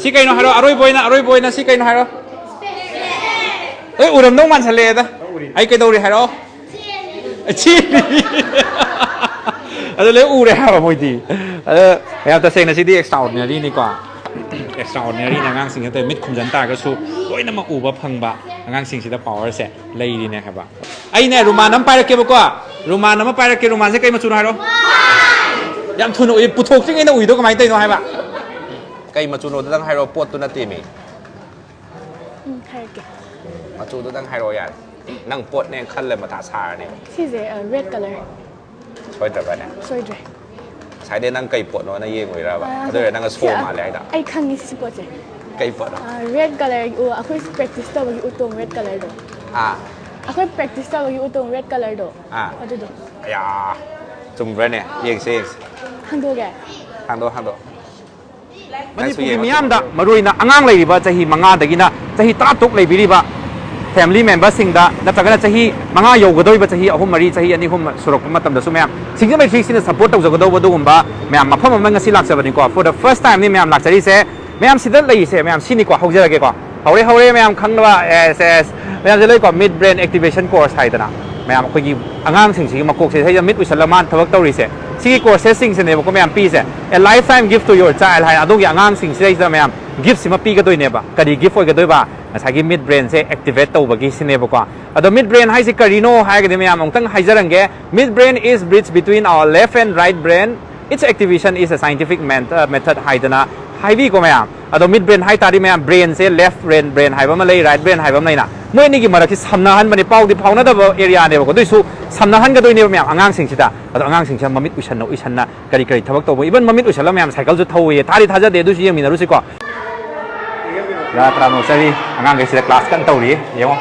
สิไก่น้อยฮะอร่อยบ่อยนะสิไก่น้อยฮะอุดมต้องมันทะเลนะไอ้ไก่ตัวนี้ฮะชีada le ure ha moi di ya ta seng na si di extraordinary ni kwa extraordinary na ngang sing te mit khum jan ta ka su loi na ma u ba phang ba ngang sing si da power se lei di ne ha ba ai ne ruma nam pai ra ke ba kwa ruma nam pai ra ke ruma se kai ma chu na ro yam thun ui pu thok sing ai na ui do ka mai tai no hai ba kai ma chu no dang hai ro pot tu na ti mi hai ke ma chu do dang hai ro ya nang pot ne khan le ma ta sa ne si ze red color soi da ba ne soi dre ใช้ได้นั่งไก่ปวดเนาะนั่งเย่งไว้แล้วแบบเดี๋ยวนั่งก็โซ่มาเลยอ่ะไอ้ข้างนี้สิปวดจ้ะไก่ปวดred color อ่ะคุย practice ตัวบางอุตง red color ดูคุย practice ตัวบางอุตง red color ดูเอาดูอย่าจุ่มไปเนี่ยเย่งเซ็งหังดูแกหังดูมันจะมีอันดับมาดูนะอ่างเลยดีป่ะจะหิมังงาตะกี้นะจะหิตราตุกเลยบีดีป่ะfamily member สิ่งดะนับจากนั้นจะหิมังงาโยกกระโดดไปจะหิเอาหุ่มมารีจะหิอันนี้หุ่มสุรกมาตั้มเดือดสุแม่สิ่งที่ไม่ฟิกซ์นี่ support ตัวจะกระโดดวัดดูหุ่มบ้าแม่มาพ่อมันงั้นสิหลักเสียบันดีกว่า for the first time นี่แม่หลักจะดีเสียแม่สิเดเลยเสียแม่สินี่กว่าเขาจะอะไรกว่าเขาเรียกแม่ครั้งว่า SS แม่จะเลยกว่า mid brain activation course ไทยนะแม่คุยกี่อ่างสิ่งที่มาโคกเสียให้จะมิดอุศลมันทวักตัวรีเสียสิ่ง course สิ่งเสียเนี่ยก็แม่ปีเสีย a lifetime gift to your child ให้อาดุอย่างสิ่งเสียจะแม่ gift สิมาปีก็ตัวเนี่ยบ่ก็ดี gift ก็ตัวบ่ใช้กี่ mid brain เสีย activate ตัวบ่กี่สิเนี่ยบ่กว่าแต่ mid brain ให้สิการิโน่ให้กันเนี่ยแม่ตั้งให้จะรังเก mid brain is bridge between our left and right brain its activation is a scientific method ให้ตัวนะให้วีก็แม่แต่ mid brain ให้ตาดีแม่ brain เสีย left brain ให้บ่มาเลย right brain ให้บ่มาเลยนะเมื่อนี่กี่มาที่สำนักหันมันในเป้าที่เป้านั่นตัว area เนี่ยบ่ก็ด้วยสู้สำนักหันก็ด้วยเนี่ยแม่อ่างสิ่งที่ตาแต่อ่างสิ่งที่มามิดอุชันอุชันนะกระดิกทวักตัวบ่อีบันมามิดอุชันแล้วแม่ไซเคิลจุดเท่าเย่ท่าที่ท่าจะเดือดดูสิยังมีนะรู้สึกว่าya terang sekali angang guys kita kelas kan tahu ni ya mo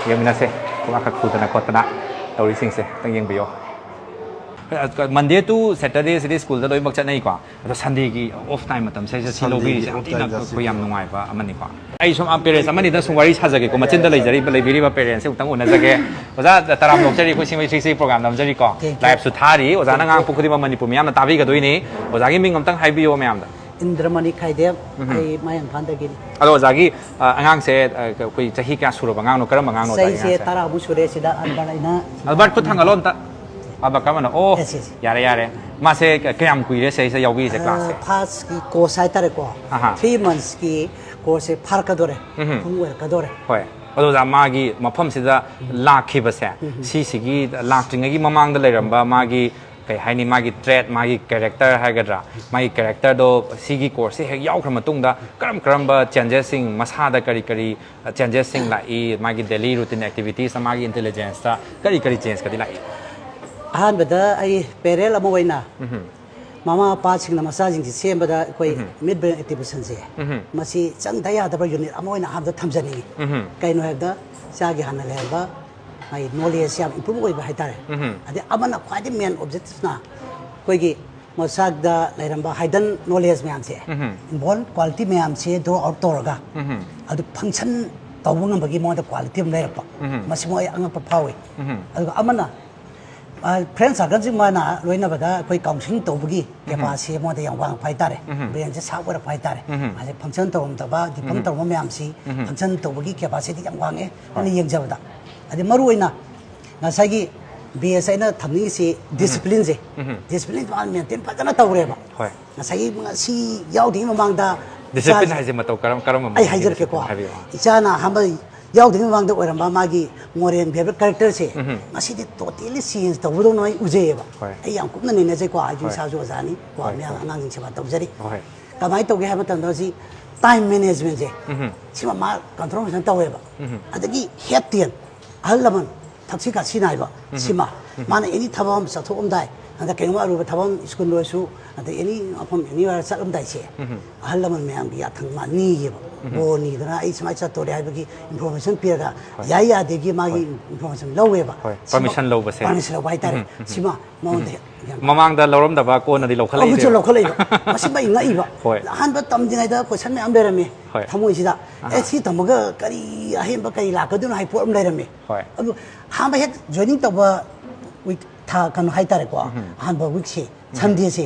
yang mina se kuma ka khu tana kotana tahu sing se tang yang bio Monday to Saturday city school da doi mak chat nei kwa to Sunday ki off time matam se si lobby se tina ko yam nungai ba amani kwa ai som a parents amani da sungwari sajage ko machin da lai jari lai biri ba parents se utang una jage oza taram lok jari ko singwai sing program nam jari ko live su thari oza na ngang pukudi ba mani pu myam na tabi ga doi ni oza gi ming am tang hai bio myam da Indramani Khaideb ai mayang phandagi ado jagi angang se koi chahi kya suru bangang no karam bangang no sai se tara bu sure sida albert khut thangalon ta aba kamana oh yare ma se kyam kuire se yawi se class se pass ki course ai tare ko 3 months ki course phar ka dore pungwer ka dore hoi ado ja ma gi mafam sida lakhi ba se si gi lakting gi mamang da leiramba ma gi kai hai ni magi trait magi character hai gadra magi character do sigi course he yaw khram tung da karam ba changes sing masa da kari changes sing la e magi daily routine activities magi intelligence ta kari change ka dilai ahan bada ai perel amoina mama pa sing na masa jing sem bada koi mid brain activation se masi chang da ya da ba unit amoina ham da thamjani kai no have da sa gi han le ba ai knowledge ya improve oi ba hai tare ade amana khwadi main objective na koi gi masak da lairamba hidden knowledge me am se involve quality me am se do out to ga adu function tawung ngam bagi mo da quality me leirpa masi mo ai anga pa phawi adu amana friends agan ji mana loina ba da koi counseling to bagi ke pa se mo da yang wang phai tare brain je sa wara phai tare ade function to da ba di pam to mo me am si function to bagi ke pa se di yang wang e ani yeng ja da ade maru ina ngasagi BSI na thamni si discipline je discipline ba maintain pa kana tawre ba hoi ngasagi si yaw ding mamang da discipline hai je matau karam ai hajar ke ko ichana hambai yaw ding mamang da oram ba magi moren be character se ngasi di totally change to budong noi uje ba ai yang kumna ni ne je ko ai ju sa ju zani ko me angang jing se ba tawjari kamai to ge ha matan do si time management je sima ma control san tawre ba adagi head tien alman taxi ka sinai ba sima mana any thabam sa thom dai anda kengwa ru thabam school lo su anda any apam any war sa dai che alman me am ya thang ma ni ye ba bo ni dana ai samai sa to dai ba ki information pia ga ya ya de gi ma gi information lo we ba permission lo ba se permission lo bai tare sima ma de mamang da lorom da ba ko na di lo khalai de lo khalai masi ba inga i ba han ba tam jingai da question me am bera me thamoi sida e si tamaga kari ahem ba kari la ka dun hai por am lai rame adu ha ba het joining to ba with ꯊꯥ ꯀꯩꯅꯣ ꯍꯥꯏꯇꯥꯔꯦꯀꯣ ꯑꯍꯥꯟꯕ ꯋꯤꯛꯁꯦ ꯁꯟꯗꯦꯁꯦ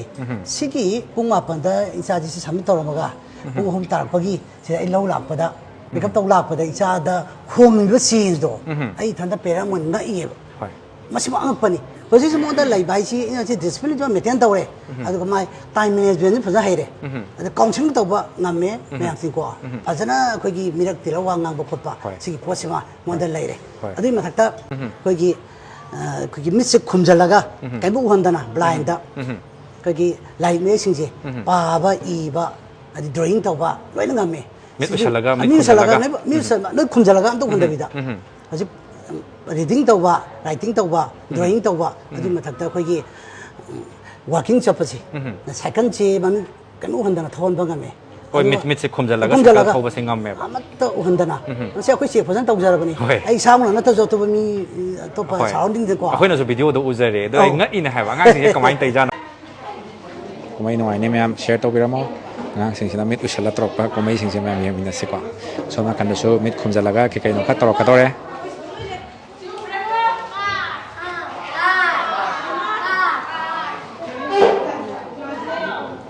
ꯁꯤꯒꯤ ꯄꯨꯡ 8ꯗ ꯏꯆꯥꯁꯤ submit ꯇꯧꯔꯝꯃꯒ ꯄꯨꯡ 3 ꯇꯥꯔꯛꯄꯒꯤ ꯁꯤꯗ ꯑꯩ ꯂꯧ ꯂꯥꯛꯄꯗ ꯄꯤꯀꯞ ꯇꯧ ꯂꯥꯛꯄꯗ ꯏꯆꯥꯗ ꯍꯣꯡꯉꯤꯕ ꯆꯦꯟꯖꯗꯣ ꯑꯩ ꯏꯊꯟꯇ ꯄꯦꯔꯦꯟ ꯑꯃ ꯉꯛꯏꯑꯕ ꯃꯁꯤꯃ ꯑꯉꯛꯄꯅꯤ ꯍꯧꯖꯤꯛꯁꯨ ꯃꯉꯣꯟꯗ ꯂꯩꯕ ꯍꯥꯏꯁꯤ ꯏꯅꯥꯁꯤ ꯗꯤꯁꯤꯄ꯭ꯂꯤꯟꯁꯨ ꯃꯦꯟꯇꯦꯟ ꯇꯧꯔꯦ ꯑꯗꯨꯒ ꯃꯥꯏ ꯇꯥꯏꯝ ꯃꯦꯅꯦꯖꯃꯦꯟꯁꯨ ꯐꯖꯅ ꯍꯩꯔꯦ ꯑꯗ ꯀꯥꯎꯟꯁꯤꯂꯤꯡ ꯇꯧꯕ ꯉꯝꯃꯦ ꯃꯌꯥꯝꯁꯤꯡꯀꯣ ꯐꯖꯅ ꯑꯩꯈꯣꯏꯒꯤ ꯃꯤꯔꯛ ꯇꯤꯜꯂ ꯋꯥ ꯉꯥꯡꯕ ꯈꯣꯠꯄ ꯁꯤꯒꯤ ꯄꯣꯠꯁꯤꯃ ꯃꯉꯣꯟꯗ ꯂꯩꯔꯦ ꯑꯗꯨꯒꯤ ꯃꯊꯛꯇ ꯑꯩꯈꯣꯏꯒꯤ ꯃꯤꯠꯁꯦ ꯈꯨꯝꯖꯤꯜꯂꯒ ꯀꯩꯝꯇ ꯎꯍꯟꯗꯅ ꯕ꯭ꯂꯥꯏꯟꯗ ꯑꯩꯈꯣꯏꯒꯤ ꯂꯥꯏꯔꯤꯛ ꯃꯌꯦꯛꯁꯤꯡꯁꯦ ꯄꯥꯕ ꯏꯕ ꯑꯗꯩ ꯗ꯭ꯔꯣꯌꯤꯡ ꯇꯧꯕ ꯂꯣꯏꯅ ꯉꯝꯃꯦ ꯃꯤꯠ ꯎꯏꯁꯜꯂꯒ ꯂꯣꯏ ꯈꯨꯝꯖꯤꯜꯂꯒ ꯑꯝꯇ ꯎꯍꯟꯗꯕꯤꯗ ꯍꯧꯖꯤꯛ ꯔꯤꯗꯤꯡ ꯇꯧꯕ ꯔꯥꯏꯇꯤꯡ ꯇꯧꯕ ꯗ꯭ꯔꯣꯌꯤꯡ ꯇꯧꯕ ꯑꯗꯨꯒꯤ ꯃꯊꯛꯇ ꯑꯩꯈꯣꯏꯒꯤ ꯋꯥꯛꯀꯤꯡ ꯆꯠꯄꯁꯦ ꯁꯥꯏꯀꯜꯁꯦ ꯃꯃꯤꯡ ꯀꯩꯅꯣ ꯎꯍꯟꯗꯅ ꯊꯧꯍꯟꯕ ꯉꯝꯃꯦ ꯍꯣꯏ ꯃꯤꯠꯁꯦ ꯈꯨꯝꯖꯤꯜꯂꯒ ꯁꯥꯏꯀꯜ ꯊꯧꯕꯁꯦ ꯉꯝꯃꯦꯕ ꯑꯃꯠꯇ ꯎꯍꯟꯗꯅ ꯃꯁꯤ ꯑꯩꯈꯣꯏ ꯆꯦꯛ ꯐꯖꯅ ꯇꯧꯖꯔꯕꯅꯤ ꯑꯩ ꯏꯁꯥꯃꯛꯅ ꯅꯠꯇ꯭ꯔꯁꯨ ꯑꯇꯣꯞꯄ ꯃꯤ ꯑꯇꯣꯞꯄ ꯁꯔꯥꯎꯟꯗꯤꯡꯗꯀꯣ ꯑꯩꯈꯣꯏꯅꯁꯨ ꯚꯤꯗꯤꯑꯣꯗ ꯎꯖꯔꯦ ꯑꯗꯣ ꯑꯩ ꯉꯛꯏꯅꯦ ꯍꯥꯏꯕ ꯑꯉꯥꯡꯁꯤꯡꯁꯦ ꯀꯃꯥꯏꯅ ꯇꯧꯖꯥꯠꯅꯣ ꯀꯨꯝꯍꯩ ꯅꯨꯡꯉꯥꯏꯅꯤ ꯃꯌꯥꯝ ꯁꯤꯌꯔ ꯇꯧꯕꯤꯔꯝꯃꯣ ꯑꯉꯥꯡꯁꯤꯡꯁꯤꯅ ꯃꯤꯠ ꯎꯏꯁꯜꯂ ꯇꯧꯔꯛꯄ ꯀꯨꯝꯍꯩꯁꯤꯡꯁꯦ ꯃꯌꯥꯝ ꯌꯦꯡꯃꯤꯟꯅꯁꯤꯀꯣ ꯁꯣꯝ ꯅꯥꯀꯟꯗꯁꯨ ꯃꯤꯠ ꯈꯨꯝꯖꯤꯜꯂꯒ ꯀꯩꯅꯣ ꯈꯔ ꯇꯧꯔꯛꯀꯗꯧꯔꯦ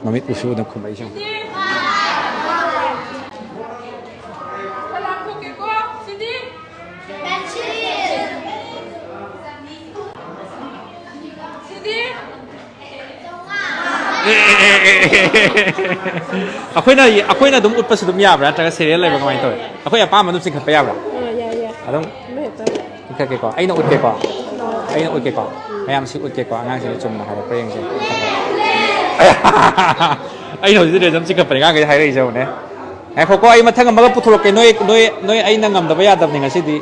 ꯃꯃꯤꯠ 우수는 කුමයි죠. ꯑꯩꯈꯣꯏꯅ ꯑꯗꯨꯝ ꯎꯠꯄꯁꯨ ꯑꯗꯨꯝ ꯌꯥꯕ꯭ꯔꯥ ꯅꯠꯇ꯭ꯔꯒ ꯁꯦꯔꯤꯌꯦꯜ ꯂꯩꯕ ꯀꯃꯥꯏꯅ ꯇꯧꯋꯤ ꯑꯩꯈꯣꯏ ꯑꯄꯥꯝꯕ ꯑꯗꯨꯝ ꯆꯤꯡꯈꯠꯄ ꯌꯥꯕ꯭ꯔꯥ ꯑꯗꯨꯝ ꯆꯤꯡꯈꯠꯀꯦꯀꯣ ꯑꯩꯅ ꯎꯠꯀꯦꯀꯣ ꯃꯌꯥꯝꯁꯤ ꯎꯠꯀꯦꯀꯣ ꯑꯉꯥꯡꯁꯤꯡꯅ ꯆꯨꯝꯅ ꯍꯥꯏꯔꯛꯄ꯭ꯔꯥ ꯌꯦꯡꯁꯦ ꯑꯩꯅ ꯍꯧꯖꯤꯛ ꯑꯗꯨꯝ ꯆꯤꯡꯈꯠꯄꯅꯤ ꯑꯉꯥꯡꯈꯩ ꯍꯥꯏꯔꯛꯏꯖꯧꯅꯦ ꯉꯥꯏꯈꯣꯀꯣ ꯑꯩ ꯃꯊꯪ ꯑꯃꯒ ꯄꯨꯊꯣꯔꯛꯀꯦ ꯅꯣꯏ ꯑꯩꯅ ꯉꯝꯗꯕ ꯌꯥꯗꯕꯅꯤ ꯉꯁꯤꯗꯤ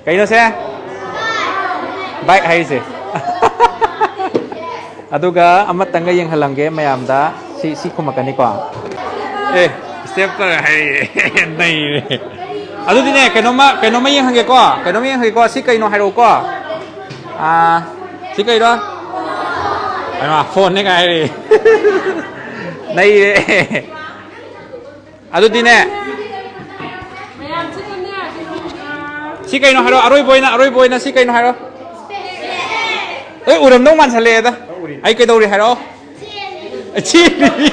ꯀꯩꯅꯣꯁꯦ ꯕꯥꯏꯛ ꯍꯥꯏꯔꯤꯁꯦ ꯑꯗꯨꯒ ꯑꯃꯇꯪꯒ ꯌꯦꯡꯍꯜꯂꯝꯒꯦ ꯃꯌꯥꯝꯗ ꯁꯤ ꯈꯨꯝꯃꯛꯀꯅꯤꯀꯣ ꯁ꯭ꯇꯦꯞ ꯈꯔ ꯍꯥꯏꯔꯛꯑꯦ ꯅꯩꯔꯦ ꯑꯗꯨꯗꯤꯅꯦ ꯀꯩꯅꯣꯝꯃ ꯌꯦꯡꯍꯟꯒꯦꯀꯣ ꯁꯤ ꯀꯩꯅꯣ ꯍꯥꯏꯔꯛꯎꯀꯣ ꯁꯤ ꯀꯩꯅꯣ ꯐꯣꯟꯅꯦ ꯀꯥꯏ ꯍꯥꯏꯔꯛꯑꯦ ꯅꯩꯔꯦ ꯑꯗꯨꯗꯤꯅꯦ ꯁꯤ ꯀꯩꯅꯣ ꯍꯥꯏꯔꯣ ꯑꯔꯣꯏꯕ ꯑꯣꯏꯅ ꯁꯤ ꯀꯩꯅꯣ ꯍꯥꯏꯔꯣ ꯎꯔꯝꯗꯧ ꯃꯥꯟꯁꯜꯂꯛꯑꯦꯗ ꯑꯩ ꯀꯩꯗꯧꯔꯤ ꯍꯥꯏꯔꯛꯑꯣ ꯆꯦꯜꯂꯤ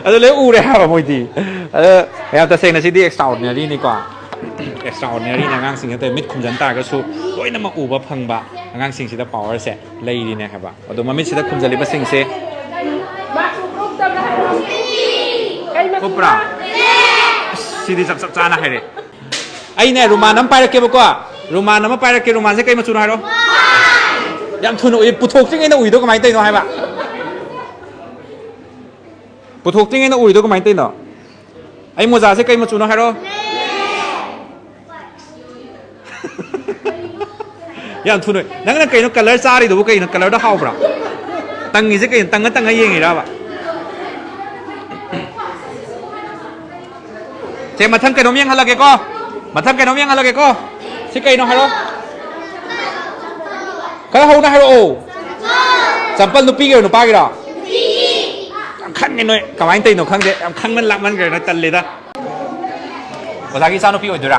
ꯑꯗꯨ ꯂꯣꯏ ꯎꯔꯦ ꯍꯥꯏꯕ ꯃꯣꯏꯗꯤ ꯑꯗ ꯌꯥꯝ ꯇꯁꯦꯡꯅ ꯁꯤꯗꯤ ꯑꯦꯛꯁꯇ꯭ꯔꯥꯑꯣꯔꯗꯤꯅꯔꯤꯅꯤꯀꯣ ꯑꯦꯛꯁꯇ꯭ꯔꯥꯑꯣꯔꯗꯤꯅꯔꯤꯅꯤ ꯑꯉꯥꯡꯁꯤꯡ ꯃꯤꯠ ꯈꯨꯝꯖꯟ ꯇꯥꯔꯒꯁꯨ ꯂꯣꯏꯅꯃꯛ ꯎꯕ ꯐꯪꯕ ꯑꯉꯥꯡꯁꯤꯡꯁꯤꯗ ꯄꯥꯋꯔꯁꯦ ꯂꯩꯔꯤꯅꯦ ꯍꯥꯏꯕ ꯑꯗꯣ ꯃꯃꯤꯠꯁꯤꯗ ꯈꯨꯝꯖꯜꯂꯤꯕꯁꯤꯡꯁꯦ ꯀꯨꯞꯄ꯭ꯔꯥ ꯁꯤꯗꯤ ꯆꯞ ꯆꯥꯅ ꯍꯥꯏꯔꯦ ꯑꯩꯅꯦ ꯔꯨꯃꯥꯟ ꯑꯃ ꯄꯥꯏꯔꯛꯀꯦꯕꯀꯣ ꯔꯨꯃꯥꯟꯁꯦ ꯀꯩ ꯃꯆꯨꯅꯣ ꯍꯥꯏꯔꯣ ꯌꯥꯝ ꯊꯨꯅ ꯎꯏ ꯄꯨꯊꯣꯛꯇ꯭ꯔꯤꯉꯩꯗ ꯎꯏꯗꯣ ꯀꯃꯥꯏꯅ ꯇꯧꯔꯤꯅꯣ ꯍꯥꯏꯕ ꯄꯨꯊꯣꯛꯇ꯭ꯔꯤꯉꯩꯗ ꯎꯏꯗꯣ ꯀꯃꯥꯏꯅ ꯇꯧꯔꯤꯅꯣ ꯑꯩ ꯃꯣꯖꯥꯁꯦ ꯀꯩ ꯃꯆꯨꯅꯣ ꯍꯥꯏꯔꯣ ꯌꯥꯝ ꯊꯨꯅ ꯅꯪꯅ ꯀꯩꯅꯣ ꯀꯂꯔ ꯆꯥꯔꯤꯗꯨꯕꯨ ꯀꯩꯅꯣ ꯀꯂꯔꯗꯣ ꯍꯥꯎꯕ꯭ꯔꯥ ꯇꯪꯉꯤꯁꯦ ꯀꯩꯅꯣ ꯇꯪꯉ ꯌꯦꯡꯉꯤꯔꯕ ꯁꯦ ꯃꯊꯪ ꯀꯩꯅꯣꯝ ꯌꯦꯡꯍꯜꯂꯒꯦꯀꯣ ꯁꯤ ꯀꯩꯅꯣ ꯍꯥꯏꯔꯣ ꯈꯔ ꯍꯧꯅ ꯍꯥꯏꯔꯛꯑꯣ ꯆꯝꯄꯜ ꯅꯨꯄꯤꯒꯤꯔꯣ ꯅꯨꯄꯥꯒꯤꯔꯣ ꯌꯥꯝ ꯈꯪꯉꯦ ꯅꯣꯏ ꯀꯃꯥꯏꯅ ꯇꯧꯔꯤꯅꯣ ꯈꯪꯗꯦ ꯌꯥꯝ ꯈꯪꯃꯟ ꯂꯥꯛꯃꯟꯈ꯭ꯔꯦ ꯅꯣꯏ ꯇꯜꯂꯦꯗ ꯑꯣꯖꯥꯒꯤ ꯏꯆꯥꯅꯨꯄꯤ ꯑꯣꯏꯗꯣꯏꯔꯥ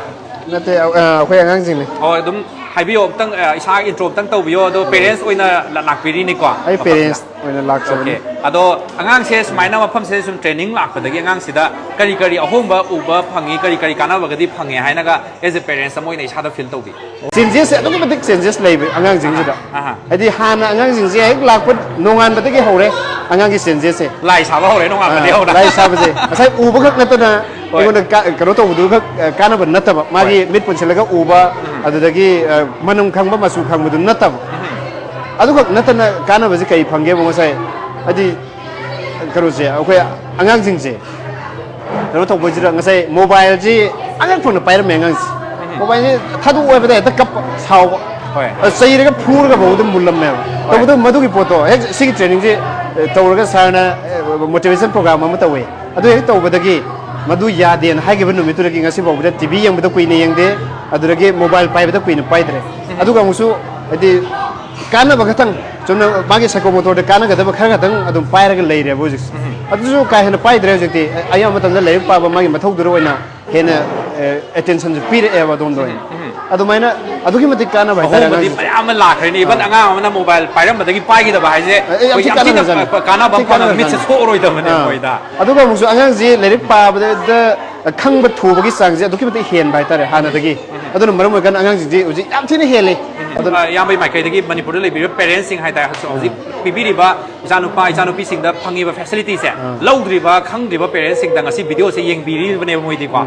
ꯅꯠꯇꯦ ꯑꯩꯈꯣꯏ ꯑꯉꯥꯡꯁꯤꯡꯅꯤ ꯍꯣꯏ ꯑꯗꯨꯝ ꯍꯥꯏꯕꯤꯌꯣ ꯑꯝꯇꯪ ꯏꯁꯥꯒꯤ ꯏꯟꯇ꯭ꯔꯣ ꯑꯝꯇꯪ ꯇꯧꯕꯤꯌꯣ ꯑꯗꯣ ꯄꯦꯔꯦꯟꯁ ꯑꯣꯏꯅ ꯂꯥꯛꯄꯤꯔꯤꯅꯤꯀꯣ ꯑꯩ ꯄꯦꯔꯦꯟꯁ ꯑꯣꯏꯅ ꯂꯥꯛꯆꯕꯅꯤ ꯑꯗꯣ ꯑꯉꯥꯡꯁꯦ ꯁꯨꯃꯥꯏꯅ ꯃꯐꯝꯁꯤꯗ ꯁꯨꯝ ꯇ꯭ꯔꯦꯅꯤꯡ ꯂꯥꯛꯄꯗꯒꯤ ꯑꯉꯥꯡꯁꯤꯗ ꯀꯔꯤ ꯑꯍꯣꯡꯕ ꯎꯕ ꯐꯪꯉꯤ ꯀꯔꯤ ꯀꯥꯟꯅꯕꯒꯗꯤ ꯐꯪꯉꯦ ꯍꯥꯏꯅꯒ ꯑꯦज ꯑꯦ ꯄꯦꯔꯦꯟꯁ ꯑꯃ ꯑꯣꯏꯅ ꯏꯁꯥꯗ ꯐꯤꯜ ꯇꯧꯕꯤ ꯆꯦꯟꯖꯦꯁꯁꯦ ꯑꯗꯨꯛꯀꯤ ꯃꯇꯤꯛ ꯆꯦꯟꯖꯦꯁ ꯂꯩꯕ ꯑꯉꯥꯡꯁꯤꯡꯁꯤꯗ ꯍꯥꯏꯗꯤ ꯍꯥꯟꯅ ꯑꯉꯥꯡꯁꯤꯡꯁꯦ ꯍꯦꯛ ꯂꯥꯛꯄ ꯅꯣꯡꯉꯥꯟꯕꯗꯒꯤ ꯍꯧꯔꯦ ꯑꯉꯥꯡꯒꯤ ꯆꯦꯟꯖꯦꯁꯁꯦ ꯂꯥꯏ ꯁꯥꯕ ꯍꯧꯔꯦ ꯅꯣꯡꯉꯥꯟꯕꯗꯒꯤ ꯍꯧꯔꯦ ꯂꯥꯏ ꯁꯥꯕꯁꯦ ꯉꯁꯥꯏ ꯎꯕ ꯈꯛ ꯅꯠꯇꯅ ꯑꯩꯉꯣꯟꯗ ꯀꯩꯅꯣ ꯇꯧꯕꯗꯨ ꯈꯛ ꯀꯥꯟꯅꯕ ꯅꯠꯇꯕ ꯃꯥꯒꯤ ꯃꯤꯠ ꯄꯨꯟꯁꯤꯜꯂꯒ ꯎꯕ ꯑꯗꯨꯗꯒꯤ ꯃꯅꯝ ꯈꯪꯕ ꯃꯆꯨ ꯈꯪꯕꯗꯨ ꯅꯠꯇꯕ ꯑꯗꯨꯈꯛ ꯅꯠꯇꯅ ꯀꯥꯟꯅꯕꯁꯦ ꯀꯔꯤ ꯐꯪꯒꯦꯕ ꯉꯁꯥꯏ ꯍꯥꯏꯗꯤ ꯀꯩꯅꯣꯁꯦ ꯑꯩꯈꯣꯏ ꯑꯉꯥꯡꯁꯤꯡꯁꯦ ꯀꯩꯅꯣ ꯇꯧꯕꯁꯤꯗ ꯉꯁꯥꯏ ꯃꯣꯕꯥꯏꯜꯁꯤ ꯑꯉꯛꯐꯅ ꯄꯥꯏꯔꯝꯃꯦ ꯑꯉꯥꯡꯁꯦ ꯃꯣꯕꯥꯏꯜꯁꯤ ꯊꯥꯗꯣꯛꯑꯣ ꯍꯥꯏꯕꯗ ꯍꯦꯛꯇ ꯀꯞꯄ ꯁꯥꯎꯕ ꯆꯩꯔꯒ ꯐꯨꯔꯒ ꯐꯥꯎꯕꯗ ꯃꯨꯜꯂꯝꯃꯦꯕ ꯇꯧꯕꯗ ꯃꯗꯨꯒꯤ ꯄꯣꯠꯇꯣ ꯍꯦꯛ ꯁꯤꯒꯤ ꯇ꯭ꯔꯦꯅꯤꯡꯁꯤ ꯇꯧꯔꯒ ꯁꯥꯔꯅ ꯃꯣꯇꯤꯚꯦꯁꯟ ꯄ꯭ꯔꯣꯒ꯭ꯔꯥꯝ ꯑꯃ ꯇꯧꯋꯦ ꯑꯗꯨ ꯍꯦꯛ ꯇꯧꯕꯗꯒꯤ मधु यादेन हाइगिबा नुमितुदगी ngasi बावबदा टीवी यंगबदा कुइने यंगदे अदुदगी मोबाइल पाइबदा कुइने पाइद्रे अदुगा मुसु हदि काना बगतंग चुना मागे साइकोमोटर दे काना गदबा खरा गदंग अदुम पाइरगा लेरे बुजिस अदुसु काहेन पाइद्रे जति आया मतंदा लेर पाबा मागे मथौदुर ओइना हेना attention ปีเรว่าตรงด้วยอะดูไหมนะอะดูกี่มันติดการนะไป โอ้โห แต่ละ มัน งาน ที่พยายามมันหลากเลยนี่มันอ่างมันโมบายไปแล้วมันตะกี้ไปกี่ตัวไปใช่ไหมพยายามที่จะการนับความมิดจะโซ่เลยตัวมันเนี่ยโอ้ยด่า อะดูก็มุกสุอันนั้นสิเลยริปป้าไปเดขังบัดถูกกิสังสิอะดูกี่มันติเห็นไปแต่ละหานะตะกี้อะดูนั่นมันเหมือนกันอันนั้นสิอุจิยามที่นี่เห็นเลย ยังไม่หมายเคยตะกี้มันนี่พูดเลยบีว่า parents สิ่งให้แต่เอาสิบีดีบ่าอิจานุป้าอิจานุปีสิ่งเดพังยีบ่า facility เสียเล่าดีบ่าขังดีบ่า parents สิ่งต่างๆสิวิดีโอเสียยังบีดีวันนี้มวยดีกว่า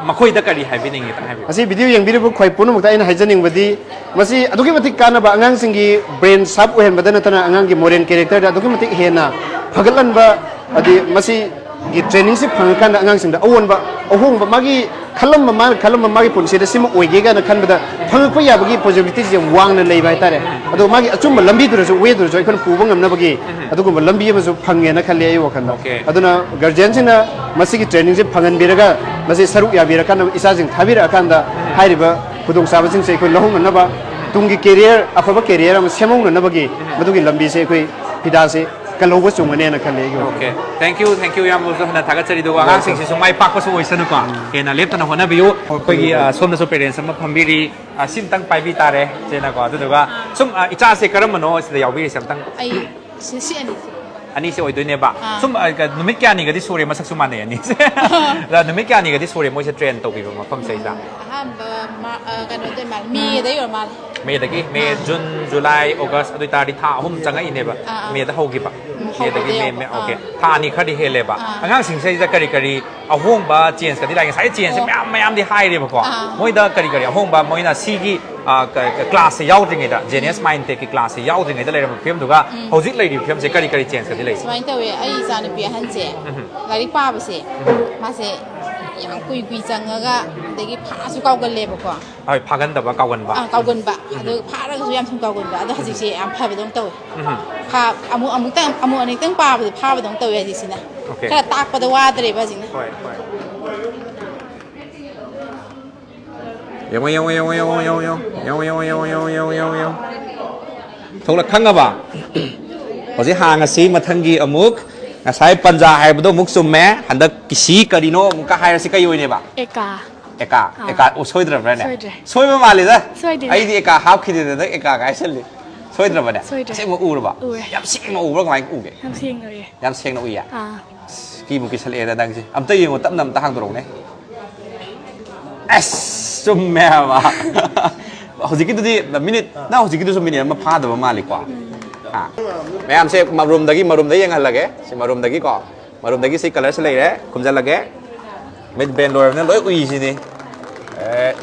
มาคุยตะกันดีให้เป็นยังไงต่างให้ asi video yang biru khoi punu mukta ina haijaning badi masi aduki matik kana ba angang singi brain sub uhen badana tana angang gi moren character da aduki matik hena phagalan ba adi masi gi training si phangkan da angang singda awon ba ohung ba magi khalam ma magi punsi da sim oige ga na khan bada phang pa ya bagi positivity je wang na lei bai tare adu magi achum ba lambi dur so we dur so ikon pu bangam na bagi adu ko lambi ma so phange na khale ayo khan aduna guardian sina masi gi training je phangan biraga masi saruk ya biraga na isa jing thabira kan da hairiba khudong sa basing se ko lahung na ba tungi career afaba career am semong na bagi madugi lambi se ko pida se kalau bos cuma ni nak kali gitu. Okay, thank you yang bos tu hendak takat cari dua orang sing sing mai pak bos voice nu kan. Kena lep tanah hona biu, koi som na so parents sama pembiri sim tang pai bi tare, cina ko tu juga. Som ica se karam mano sudah yau bi sim tang. Ai sisi ani. Ani se oi tu ni ba. Som numit kya ni gadi sore masak suman ni ani. Lah numit kya ni gadi sore mo se train tu bi ma pam sai sa. Aham kan tu mal mi ada yo mal. เมย์ตะกี้เมย์จุนจุลายออกัสตุยตาดิท่าหุ่มจังไงอินเนบะเมย์ตะฮอกิปะเมย์ตะกี้เมย์โอเคท่านี่คดีเฮเลบะงั้นสิ่งที่จะกรีกรีเอาห่วงบะเจียนส์กันที่ไรกันสายเจียนส์ไม่ยามที่ไฮเลยบะกว่ามวยตะกรีเอาห่วงบะมวยน่ะซีกีคลาสยาวจริงไงตะเจเนสมายน์เทคคลาสยาวจริงไงตะเลยมันเพิ่มดูก็เขาจิตเลยดิเพิ่มเสกกรีเจียนส์กันที่ไรสมัยเต๋อไอ้จานี่เปียหันเจลาลิป้าไปเสมาเสยังกุยจังก็เด็กพาสุกากันเลยบะกว่าเฮ้ยพากันแต่ว่าเก่ากันบะเก่ากันบะเดี๋ยวพาแล้วก็ยามทุ่งเก่ากันบะเดี๋ยวหาสิ่งที่พาไปตรงเต๋อพาอามุตั้งอันนี้ตั้งป้าไปพาไปตรงเต๋ออย่างที่สินะแค่ตักไปตัวว่าเต๋อไปสินะยังทุกหลักขั้งกับบ่าพอสิห่างกันสิมาทั้งกี่อมุกสายปัญจาให้บุตรมุกสุมแม่หันตะกิสีกันดีโน่มุกก็ให้สิก็อยู่นี่บ่าเอกาโอ้ช่วยดรับเลยเนี่ยช่วยมาเลยนะไอ้ที่เอกาฮาบคิดเลยเอกาไงเสร็จเลยช่วยดรับเนี่ยเสียงมาอูหรือเปล่าย้ำเสียงมาอูหรือเปล่าอูเกย้ำเสียงมาอูอ่ะกี่มุกกิสเลแต่ดังสิอันเตยยังตั้มนำตาหางตรงเนี่ยเอสจุ่มแม่มาเขาสิกินตัวที่แบบมินิน่าเขาสิกินตัวสมินิมาพาตัวมาเลยกว่าแม่อันเชฟมารุมตะกี้ยังไงล่ะแกสิมารุมตะกี้ก่อนมารุมตะกี้สิคัลเลอร์สเลยแหละคุมจะละแกไม่เป็นโดยนั่นร้อยอุ้ยสินี่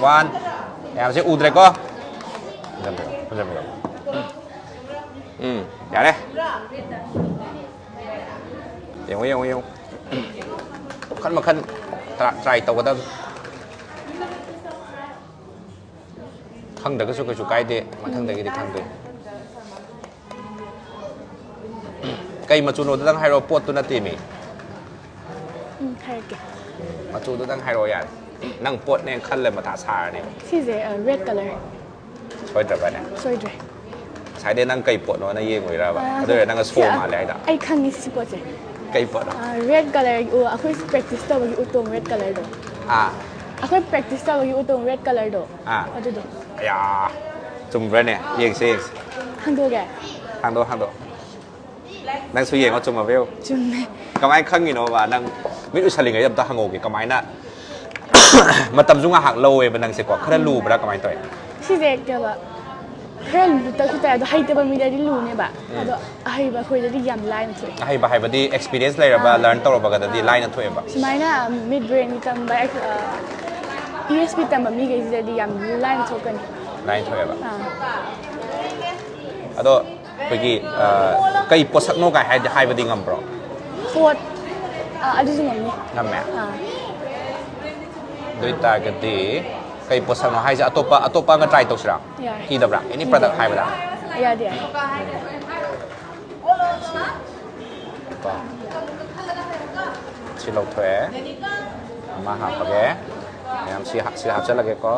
วันแม่อันเชฟอูดเลยก็อย่าเลยยังขั้นมาขั้นไตรตัวก็ต้องขั้งเด็กก็สุกไก่เดมาทั้งเด็กก็ขั้งเดไก่มาจูโน่ต้องให้เราปวดตัวนั่นตีมีใช่เก่มาจูต้องให้เราอย่างนั่งปวดเนี่ยขั้นเลยมาถาชาเนี่ยที่เจred color ช่วยจับไปเนี่ยช่วยด้วยใช้ได้นั่งไก่ปวดเนาะนั่งเยี่ยงเลยแล้วแบบด้วยนั่งก็โซ่มาเลยด่าไอ้ขั้งนี้สิปวดเจไก่ปวดred color aku practice tuh bagi utong red color do aku practice tuh bagi utong red color do ada do ya cuma beraniเยี่ยงสิhang doแกhang doนั่งสุยเยี่ยงเขาจุ่มมาเวลจุ่มก็ไม่ขั้งงี้เนาะว่านั่งมิตรอุชลิงไงจำตาหางโง่กี่ก็ไม่น่ะมาตำจุงอาหักโลเอมันนั่งเสียกว่าแค่รูปแล้วก็ไม่ต่อยที่เด็กเดี๋ยวแบบแค่รูปแต่ดูให้แต่บางมีได้ที่รูเนี่ยแบบดูให้แบบคุยได้ยำไล่นั่นถอยให้แบบดี experience เลยแบบ learn ตัวแบบกันดีไล่นั่นถอยแบบสมัยน่ะ mid brain นี่ตั้งแบบESP ตั้งแบบมีกันได้ยำไล่นั่นถอยกันไล่ถอยแบบอะตัวเมื่อกี้ก็อีปวดสักโน่กันให้แบบดีงำปลอกปวดอะไรที่งำนี่งำแม่โดยตากันดีก็อีปวดสักโน่ให้จะอัตโตปะก็ใจตกสิระกี่ดับระอันนี้ประดับให้ไปละอย่าเดี๋ยวชิลล์ถอยมาหาปะแกยามสิหาจะละแกก็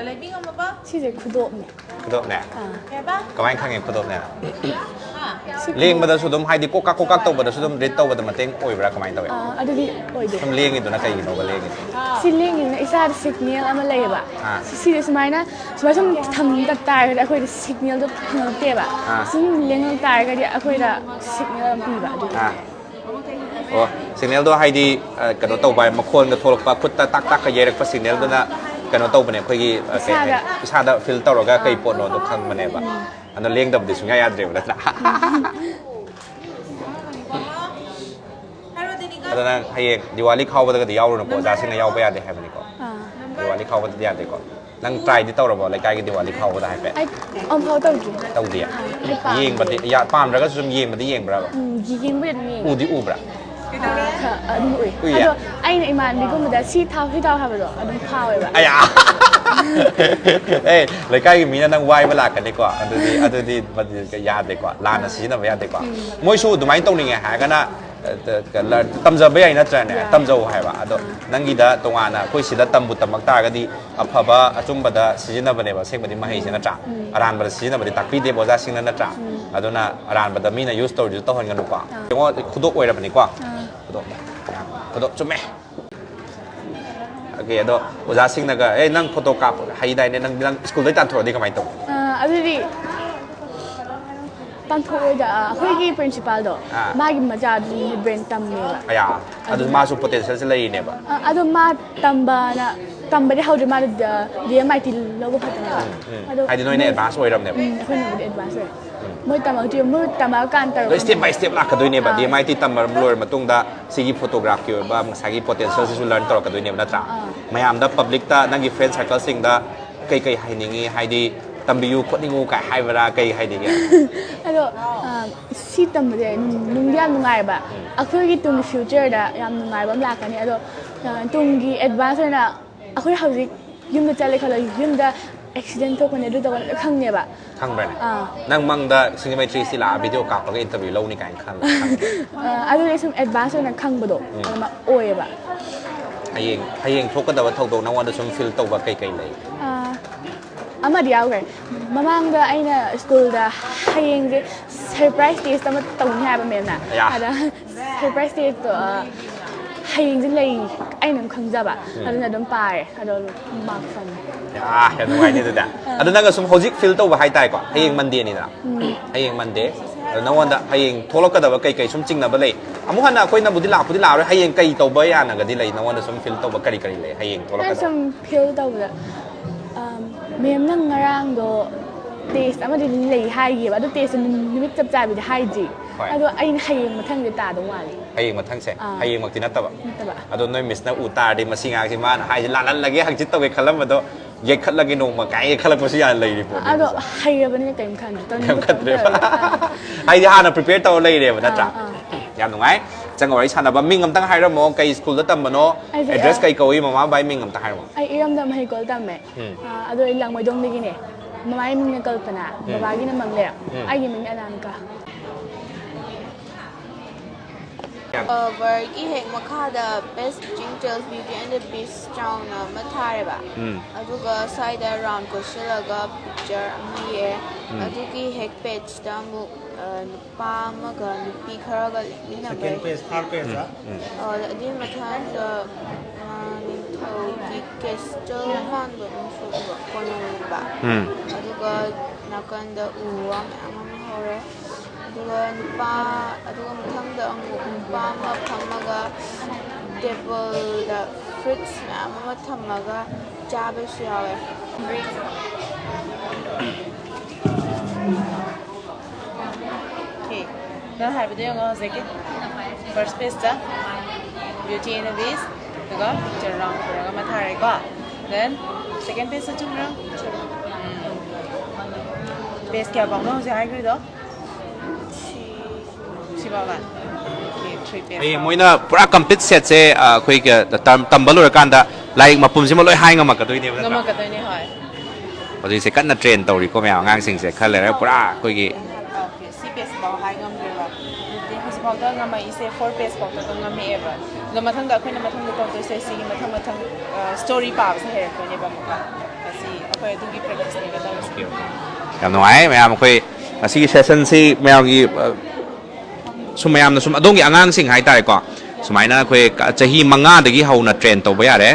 lấy pin không bác? Chị sẽ khu độ này. คุโดะเนี่ย Cái bác? ก็ไม่ข้างเองคุโดะเนี่ยเลี้ยงมาแต่สุดท้ายดีก็กักตัวมาแต่สุดท้ายรีดตัวมาแต่มาเต็งโอ้ยเวลาก็ไม่ตัวเอง Ada di, oh itu. ทำเลี้ยงitu nak kayak gini, ลี้ยงitu. Siling ini isa ada signal ama lagi ba. Si semuanya sem tatar kada aku ada signal tu ngerti ba. Sem lengang tatar kada aku ada signal pi ba. โอ้สิ่งนี้ตัวให้ดีกันตัวไปมาคนกับโทรศัพท์คุดตักก็เยอะกว่าสิ่งนี้ตัวน่ะกันตัวไปเนี่ยค่อยกี่ชาดฟิลเตอร์เราก็เคยปนโน้ตขั้นมาเนี่ยบ่อันนั้นเลี้ยงดับดิสุง่ายอัดเร็วแล้วนะอันนั้นให้ดีวาลีเข้าไปก็เดี๋ยวเราจะสิ่งนี้เอาไปยัดให้มันนี่ก่อนดีวาลีเข้าไปยัดก่อนนั่งไตรที่ตัวเราบอกรายการก็ดีวาลีเข้าไปได้ไป Om phao tàu gì? ตัวเดียวยิงบัดนี้ยาปามแล้วก็ซุ่มยิงบัดนี้ยิงบ่ล่ะ ยิงไม่ได้ยิง อูดิอูบ่ล่ะ Ui. Aduh, ai này mà đi cũng đã si thao hay vậy rồi, aduh phao vậy bạn. ไอ้ยาเอ้ยรายการมีนั่งไหวเวลากันดีกว่าอันนี้มันก็ยากดีกว่าลานน่ะสีน่ะไม่ยากดีกว่ามวยชูตัวไม่ตรงนี้ไงหากันนะตำจะไม่ใช่นะจ๊ะเนี่ยตำจะว่าให้ว่าอันนั้นนั่งกีดาตรงนั้นนะคุยสิดาตำบุตรมักตาก็ดีอับบ่จุ่มบัดสีน่ะบัดเนี่ยว่าเสียงบัดนี้มาให้สินะจ๊ะอารานบัดสีน่ะบัดตักปีเดียวบ่จะสิ่งนั้นนะจ๊ะอันนั้นอารานบัดมีน่ะยูสโตร์อยู่ต้องหันกันดีกว่าจังว่าคุดอวยแล้วบัดนี้กว่าคุดจุ่มไหมโอเคเดี๋ยวอุตส่าห์สิ่งนั้นก็นั่งโฟโต้กราฟให้ได้เนี่ยนั่งสกูลได้ตัดถั่วดีก็ไม่ตรง Aduh di. Tanpa ada, aku lagi principal do. Magi macam di brain tam ni lah. ไอ้ยาอันนั้นมาสู่ potential เลยเนี่ยบ่ Aduh mah tambah dia how dia mah dia mai ti lagu kata ni. Aduh. ให้ดีน้อยเนี่ย advance ไว้รำเนี่ย Aku nak di advance. Mui tambah kan taruh. แล้ว step by step ลักกันด้วยเนี่ยบ่ดีไม่ที่ทำมาบลูร์มาตรงด้าสิ่งที่ photograph เกี่ยวกับสิ่งที่ potential ที่สุดเรียนต่อกันด้วยเนี่ยนะจ๊ะไม่ยามด้า public ด้านั่งกี่ friend circle สิ่งด้าใครๆให้นิ่งให้ดีตำบิวคนที่งูกับให้เวลาใครให้ดีเนี่ย Aduh, si tambah dia nunggu nungai ba. Aku lagi tunggu future dah yang nungai ba belakang ni. Aduh, tunggu advance na. Aku harus yum dah cari kalau yum dah accident tu kan itu tu kan khang ni ba. ข้างไปเนี่ยนั่งมั่งด้าสิ่งที่ไม่ทรีสิลาวิดีโอกราฟแล้วก็อินเตอร์วิวเล่านี่กันข้าง Aduh, ni semua advance na khang ba do. Nama oi ba. ให้เองทุกคนแต่ว่าทุกตัวนั่งวันเดียวชมฟิลตัวว่าใครๆเลย Ama dia okay. Mamang dah aina school dah hayang je surprise day sama tahun ni apa mana? Ada surprise day tu hayang je lagi aina khang jaba. Ada nak dompai, ada mark fun. เห็นไหมนี่ตัวเดียวอันนั้นก็สมมติฟิลตัวว่าให้ได้ก่อนให้เองมันเดียนี่นะให้เองมันเดียแล้วนั่งวันเดียวให้เองทั่วโลกก็แต่ว่าใครๆชมจริงนะบ่เลยอามุฮันนะคุยนะบุตรลาวเลยให้เองใครตัวบ่อยนะก็ดีเลยนั่งวันเดียวชมฟิลตัวว่าใครๆเลยให้เองทั่วโลกก็ Nanti some feel tahu tak? Memang ngarang do taste ama di lay hai ye ba do taste ni mit cap cai bi hai ji. Aduh ain hayang matang di ta dong wali. ให้เองมาทั้งเสร็จให้เองมาที่นั่นตบ Betul ba? อันนั้นมิสนาอูตาดีมาสิงห์ที่มันให้ล้านlagi hakจิตตัวขลังมาตัวเย็ดขลังกินนมมาไก่ขลังมาสิอะไรดิปุ๊บ Aduh hayang ba ni kaim kan? เข้มขัดเลยให้ที่ฮานะ prepare ตัวเลยเดี๋ยวนะจ๊ะยามตรงไหนจังหวะที่ฉันแบบมิ่งกำตั้งให้เรามองไก่สกูลแล้วตั้งมันเนาะ address ไก่เกาหลีมาใบมิ่งกำตั้งให้เรา Ay iram dah mahi kol tamme. Aduh ilang mo dong lagi ni. Mamay ming kol pana. Babagi na mangle. Ay gimin alam ka. Bởi cái hệ mà khá là best ginger beauty and the beast trong nó mất thai ba. Ở chỗ cái side around của sẽ là cái picture mà ye. Ở chỗ cái hệ page đó một pa mà cái pi khá cái lý nào vậy. Second page, third page á. Đi mà thằng cái thầu cái gesture man của nó số của con nó ba. Ở chỗ cái nó cần được uống mà hồi rồi. Aduga nupa aduga mathangda amuk nupa ma phamaga table da fruits ma thamaga chabe yawe Okay. Now have video ngo zeki. First page ta beauty and the beast. Tuga picture round pura ma thare ko. Then second page sa chumra. Page kya bang no je ai gri do. ไอ้มวยน่ะพระคำพิเศษเจ้คุยกับตำบลเลยกันแต่ไล่มาปุ่มซิมาลอยให้งามากันตัวนี้งามากันตัวนี้หอยพอดีเสร็จกันนัดเทรนตัวรีก็ไม่เอางานสิ่งเสร็จขั้นเลยแล้วพระคุยกี่ซีเบสบอกให้งามเลยว่าดีเขาบอกว่างามาอีเซ่4 base บอกตัวงามเอเวอร์แล้วมาทั้งกับคนมาทั้งตัวตัวเซ่ซีมาทั้งสตอรี่ป่าวเสร็จตัวนี้บ้าง ꯑꯁꯤ ꯑꯩꯈꯣꯏ ꯑꯗꯨꯒꯤ ꯄ꯭ꯔꯦꯛꯇꯤꯁꯅꯦꯕ ꯇꯧꯔꯤꯁꯦ ꯌꯥꯝ ꯅꯨꯡꯉꯥꯏ ꯃꯌꯥꯝ ꯑꯩꯈꯣꯏ ꯑꯁꯤꯒꯤ ꯁꯦꯁꯟꯁꯤ ꯃꯌꯥꯝꯒꯤ ꯁꯨꯝ ꯃꯌꯥꯝꯅ ꯁꯨꯝ ꯑꯗꯣꯝꯒꯤ ꯑꯉꯥꯡꯁꯤꯡ ꯍꯥꯏꯇꯥꯔꯦꯀꯣ ꯁꯨꯃꯥꯏꯅ ꯑꯩꯈꯣꯏ ꯆꯍꯤ 5ꯗꯒꯤ ꯍꯧꯅ ꯇ꯭ꯔꯦꯟ ꯇꯧꯕ ꯌꯥꯔꯦ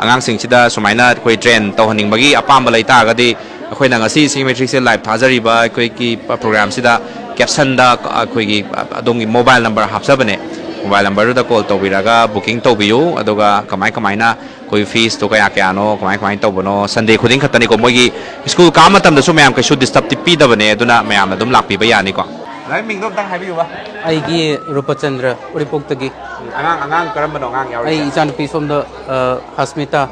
ꯑꯉꯥꯡꯁꯤꯡꯁꯤꯗ ꯁꯨꯃꯥꯏꯅ ꯑꯩꯈꯣꯏ ꯇ꯭ꯔꯦꯟ ꯇꯧꯍꯟꯅꯤꯡꯕꯒꯤ ꯑꯄꯥꯝꯕ ꯂꯩꯇꯥꯔꯒꯗꯤ ꯑꯩꯈꯣꯏꯅ ꯉꯁꯤ ꯁꯤ ꯃꯦꯇ꯭ꯔꯤꯛꯁꯦ ꯂꯥꯏꯚ ꯊꯥꯖꯔꯤꯕ ꯑꯩꯈꯣꯏꯒꯤ ꯄ꯭ꯔꯣꯒ꯭ꯔꯥꯝꯁꯤꯗ ꯀꯦꯞꯁꯟꯗ ꯑꯩꯈꯣꯏꯒꯤ ꯑꯗꯣꯝꯒꯤ ꯃꯣꯕꯥꯏꯜ ꯅꯝꯕꯔ ꯍꯥꯞꯆꯕꯅꯦ ꯃꯣꯕꯥꯏꯜ ꯅꯝꯕꯔꯗꯨꯗ ꯀꯣꯜ ꯇꯧꯕꯤꯔꯒ ꯕꯨꯀꯤꯡ ꯇꯧꯕꯤꯌꯨ ꯑꯗꯨꯒ ꯀꯃꯥꯏꯅ ꯑꯩꯈꯣꯏ ꯐꯤꯁꯇꯣ ꯀꯌꯥꯅꯣ ꯀꯃꯥꯏꯅ ꯇꯧꯕꯅꯣ ꯁꯟꯗꯦ ꯈꯨꯗꯤꯡ ꯈꯛꯇꯅꯤꯀꯣ ꯃꯣꯏꯒꯤ ꯁ꯭ꯀꯨꯜ ꯀꯥ ꯃꯇꯝꯗꯁꯨ ꯃꯌꯥꯝ ꯀꯩꯁꯨ ꯗꯤꯁꯇꯔꯕꯇꯤ ꯄꯤꯗꯕꯅꯦ ꯑꯗꯨꯅ ꯃꯌꯥꯝꯅ ꯑꯗꯨꯝ ꯂꯥꯛꯄꯤꯕ ꯌꯥꯅꯤꯀꯣ ꯅꯪ ꯃꯤꯡꯗꯣ ꯑꯝꯇꯪ ꯍꯥꯏꯕꯤꯌꯨꯕ ꯑꯩꯒꯤ ꯔꯨꯄꯆꯟꯗ꯭ꯔ ꯎꯔꯤꯄꯣꯛꯇꯒꯤ ꯑꯉꯥꯡ ꯀꯔꯝꯕꯅꯣ ꯑꯉꯥꯡ ꯌꯥꯎꯔꯤꯁꯦ ꯑꯩ ꯏꯆꯥꯅꯨꯄꯤ ꯁꯣꯝꯗ ꯍꯁꯃꯤꯇꯥ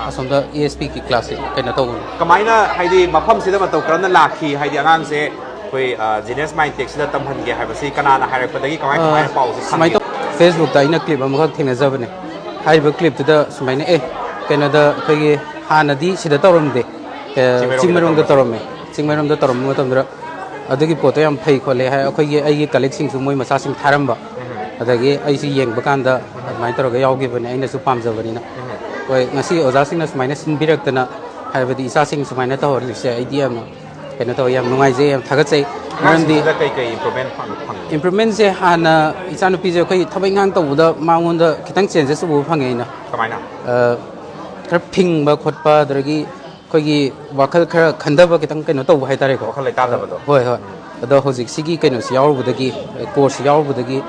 ꯑꯁꯣꯝꯗ ESP ꯒꯤ ꯀ꯭ꯂꯥꯁꯁꯦ ꯀꯩꯅꯣ ꯇꯧꯕꯅꯤ ꯀꯃꯥꯏꯅ ꯍꯥꯏꯗꯤ ꯃꯐꯝꯁꯤꯗ ꯃꯇꯧ ꯀꯔꯝꯅ ꯂꯥꯛꯈꯤ ꯍꯥꯏꯗꯤ ꯑꯉꯥꯡꯁꯦ ꯑꯩꯈꯣꯏ ꯖꯤꯅꯤꯌꯁ ꯃꯥꯏꯟꯇꯦꯛꯁꯤꯗ ꯇꯝꯍꯟꯒꯦ ꯍꯥꯏꯕꯁꯤ ꯀꯅꯥꯅ ꯍꯥꯏꯔꯛꯄꯗꯒꯤ ꯀꯃꯥꯏꯅ ꯄꯥꯎꯁꯦ ꯁꯨꯃꯥꯏꯅ ꯐꯦꯁꯕꯨꯛꯇ ꯑꯩꯅ ꯀ꯭ꯂꯤꯞ ꯑꯃꯈꯛ ꯊꯦꯡꯅꯖꯕꯅꯦ ꯍꯥꯏꯔꯤꯕ ꯀ꯭ꯂꯤꯞꯇꯨꯗ ꯁꯨꯃꯥꯏꯅ ꯀꯩꯅꯣꯗ ꯑꯩꯈꯣꯏꯒꯤ ꯍꯥꯟꯅꯗꯤ ꯁꯤꯗ ꯇꯧꯔꯝꯗꯦ ꯆꯤꯡꯃꯩꯔꯣꯡꯗ ꯇꯧꯔꯝꯃꯦ ꯆꯤꯡꯃꯩꯔꯣꯡꯗ ꯇꯧꯔꯝꯕ ꯃꯇꯝꯗ ꯑꯗꯨꯒꯤ ꯄꯣꯠꯇꯣ ꯌꯥꯝ ꯐꯩ ꯈꯣꯠꯂꯦ ꯍꯥꯏ ꯑꯩꯒꯤ ꯀꯂꯤꯛꯁꯤꯡꯁꯨ ꯃꯣꯏ ꯃꯆꯥꯁꯤꯡ ꯊꯥꯔꯝꯕ ꯑꯗꯒꯤ ꯑꯩꯁꯨ ꯌꯦꯡꯕ ꯀꯥꯟꯗ ꯑꯗꯨꯃꯥꯏꯅ ꯇꯧꯔꯒ ꯌꯥꯎꯈꯤꯕꯅꯦ ꯑꯩꯅꯁꯨ ꯄꯥꯝꯖꯕꯅꯤ나 ꯍꯣꯏ ꯉꯁꯤ ꯑꯣꯖꯥꯁꯤꯡꯅ ꯁꯨꯃꯥꯏꯅ ꯁꯤꯟꯕꯤꯔꯛꯇꯅ ꯍꯥꯏꯕꯗꯤ ꯏꯆꯥꯁꯤꯡ ꯁꯨꯃꯥꯏꯅ ꯇꯧꯍꯜꯂꯤꯁꯦ ꯑꯩꯗꯤ ꯌꯥꯝꯅ ꯀꯩꯅꯣ ꯇꯧꯋꯤ ꯌꯥꯝ ꯅꯨꯡꯉꯥꯏꯖꯩ ꯌꯥꯝ ꯊꯥꯒꯠꯆꯩ ꯃꯔꯝꯗꯤ ꯏꯝꯄ꯭ꯔꯨꯚꯃꯦꯟꯁꯦ ꯍꯥꯟꯅ ꯏꯆꯥꯅꯨꯄꯤꯁꯦ ꯑꯩꯈꯣꯏ ꯊꯕꯛ ꯏꯪꯈꯥꯡ ꯇꯧꯕꯗ ꯃꯉꯣꯟꯗ ꯈꯤꯇꯪ ꯆꯦꯟꯖꯦꯁ ꯎꯕ ꯐꯪꯉꯦ ꯑꯩꯅ ꯀꯃꯥꯏꯅ खर फिंग खोटप अदगी अखोगी वाखल खर खंदब खितंग कनो तब हाइतारेको वाखल लेतादबदो होय होय अदो हजिक सिगी कनो यावबदगी कोर्स यावबदगी